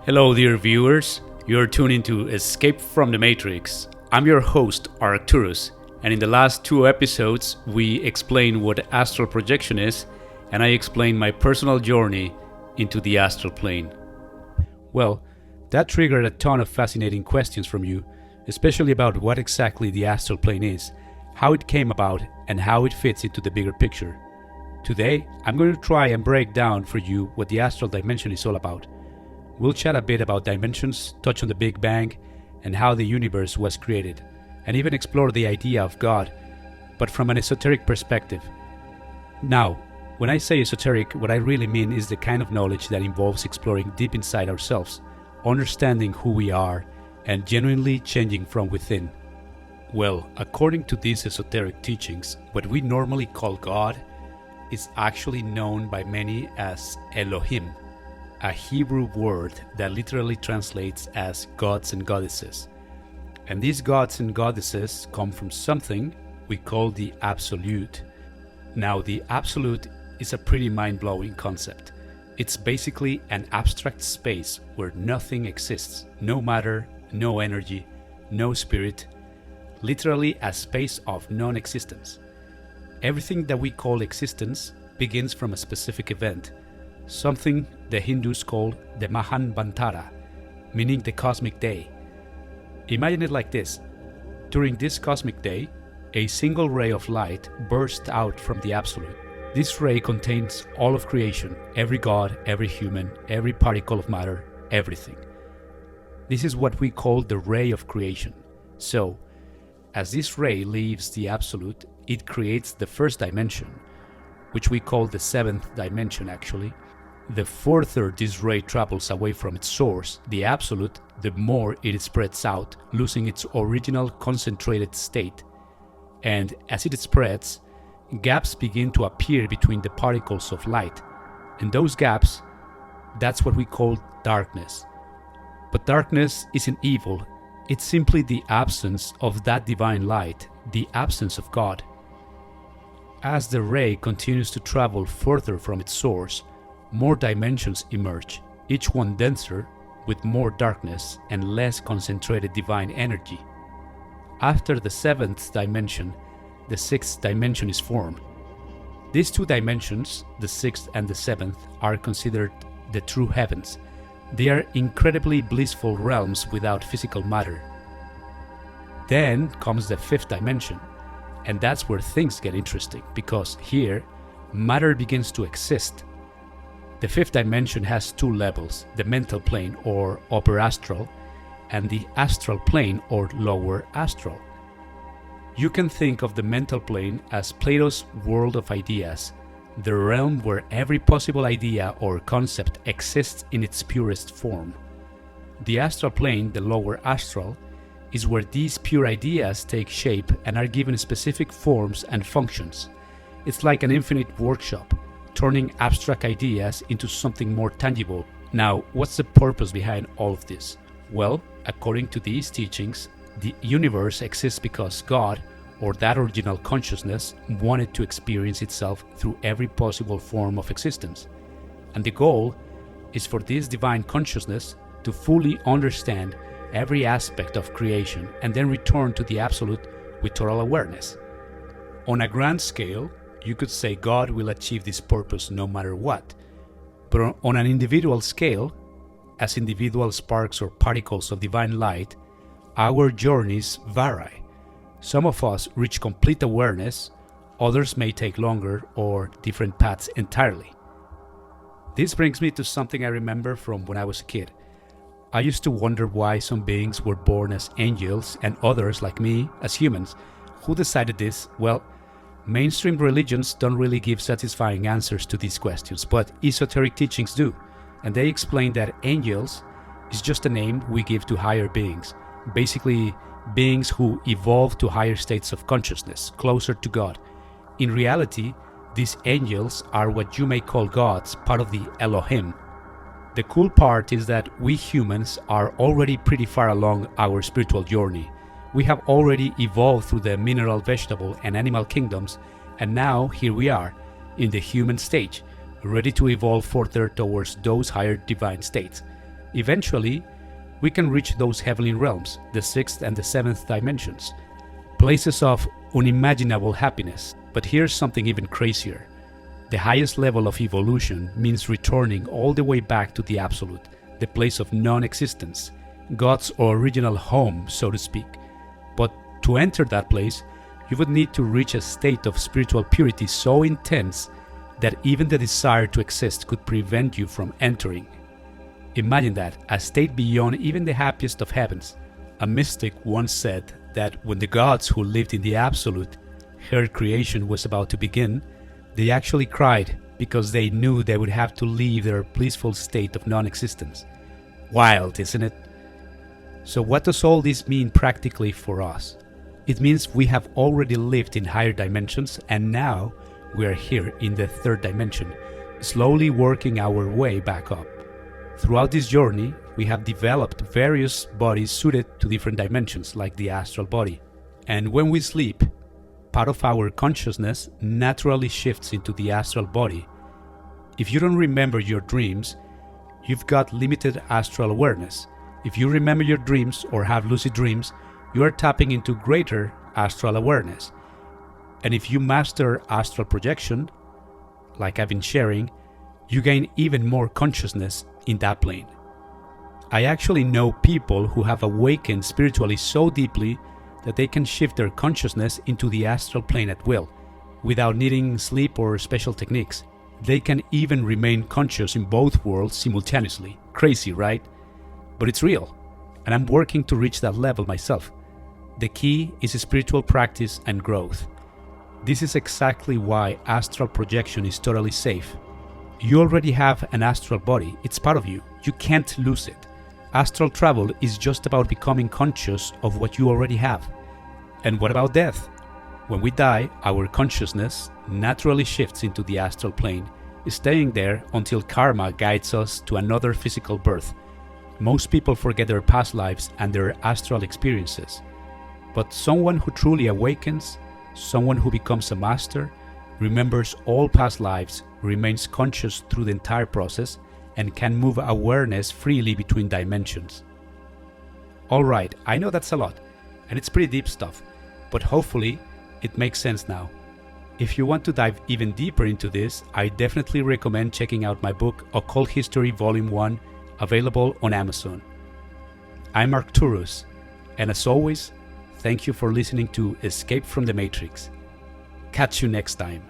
Hello, dear viewers. You're tuned into Escape from the Matrix. I'm your host, Arcturus, and in the last two episodes, we explained what astral projection is, and I explained my personal journey into the astral plane. Well, that triggered a ton of fascinating questions from you, especially about what exactly the astral plane is, how it came about, and how it fits into the bigger picture. Today, I'm going to try and break down for you what the astral dimension is all about. We'll chat a bit about dimensions, touch on the Big Bang, and how the universe was created, and even explore the idea of God, but from an esoteric perspective. Now, when I say esoteric, what I really mean is the kind of knowledge that involves exploring deep inside ourselves, understanding who we are, and genuinely changing from within. Well, according to these esoteric teachings, what we normally call God is actually known by many as Elohim, a Hebrew word that literally translates as gods and goddesses. And these gods and goddesses come from something we call the Absolute. Now, the Absolute is a pretty mind-blowing concept. It's basically an abstract space where nothing exists, no matter, no energy, no spirit, literally a space of non-existence. Everything that we call existence begins from a specific event, something the Hindus call the Mahanvantara, meaning the cosmic day. Imagine it like this. During this cosmic day, a single ray of light bursts out from the Absolute. This ray contains all of creation, every god, every human, every particle of matter, everything. This is what we call the ray of creation. So, as this ray leaves the Absolute, it creates the first dimension, which we call the seventh dimension actually. The further this ray travels away from its source, the Absolute, the more it spreads out, losing its original concentrated state. And as it spreads, gaps begin to appear between the particles of light. And those gaps, that's what we call darkness. But darkness isn't evil, it's simply the absence of that divine light, the absence of God. As the ray continues to travel further from its source, more dimensions emerge, each one denser, with more darkness and less concentrated divine energy. After the seventh dimension, the sixth dimension is formed. These two dimensions, the sixth and the seventh, are considered the true heavens. They are incredibly blissful realms without physical matter. Then comes the fifth dimension, and that's where things get interesting, because here, matter begins to exist. The fifth dimension has two levels, the mental plane or upper astral, and the astral plane or lower astral. You can think of the mental plane as Plato's world of ideas, the realm where every possible idea or concept exists in its purest form. The astral plane, the lower astral, is where these pure ideas take shape and are given specific forms and functions. It's like an infinite workshop, turning abstract ideas into something more tangible. Now, what's the purpose behind all of this? Well, according to these teachings, the universe exists because God, or that original consciousness, wanted to experience itself through every possible form of existence. And the goal is for this divine consciousness to fully understand every aspect of creation and then return to the Absolute with total awareness. On a grand scale, you could say God will achieve this purpose no matter what. But on an individual scale, as individual sparks or particles of divine light, our journeys vary. Some of us reach complete awareness, others may take longer or different paths entirely. This brings me to something I remember from when I was a kid. I used to wonder why some beings were born as angels and others, like me, as humans. Who decided this? Well, mainstream religions don't really give satisfying answers to these questions, but esoteric teachings do, and they explain that angels is just a name we give to higher beings, basically beings who evolve to higher states of consciousness, closer to God. In reality, these angels are what you may call gods, part of the Elohim. The cool part is that we humans are already pretty far along our spiritual journey. We have already evolved through the mineral, vegetable, and animal kingdoms, and now here we are, in the human stage, ready to evolve further towards those higher divine states. Eventually, we can reach those heavenly realms, the 6th and the 7th dimensions, places of unimaginable happiness. But here's something even crazier. The highest level of evolution means returning all the way back to the Absolute, the place of non-existence, God's original home, so to speak. But to enter that place, you would need to reach a state of spiritual purity so intense that even the desire to exist could prevent you from entering. Imagine that, a state beyond even the happiest of heavens. A mystic once said that when the gods who lived in the Absolute heard creation was about to begin, they actually cried because they knew they would have to leave their blissful state of non-existence. Wild, isn't it? So what does all this mean practically for us? It means we have already lived in higher dimensions, and now we are here in the 3rd dimension, slowly working our way back up. Throughout this journey, we have developed various bodies suited to different dimensions, like the astral body. And when we sleep, part of our consciousness naturally shifts into the astral body. If you don't remember your dreams, you've got limited astral awareness. If you remember your dreams or have lucid dreams, you are tapping into greater astral awareness. And if you master astral projection, like I've been sharing, you gain even more consciousness in that plane. I actually know people who have awakened spiritually so deeply that they can shift their consciousness into the astral plane at will, without needing sleep or special techniques. They can even remain conscious in both worlds simultaneously. Crazy, right? But it's real, and I'm working to reach that level myself. The key is spiritual practice and growth. This is exactly why astral projection is totally safe. You already have an astral body, it's part of you. You can't lose it. Astral travel is just about becoming conscious of what you already have. And what about death? When we die, our consciousness naturally shifts into the astral plane, staying there until karma guides us to another physical birth. Most people forget their past lives and their astral experiences. But someone who truly awakens, someone who becomes a master, remembers all past lives, remains conscious through the entire process, and can move awareness freely between dimensions. Alright, I know that's a lot, and it's pretty deep stuff, but hopefully it makes sense now. If you want to dive even deeper into this, I definitely recommend checking out my book Occult History Volume 1, available on Amazon. I'm Arcturus, and as always, thank you for listening to Escape from the Matrix. Catch you next time.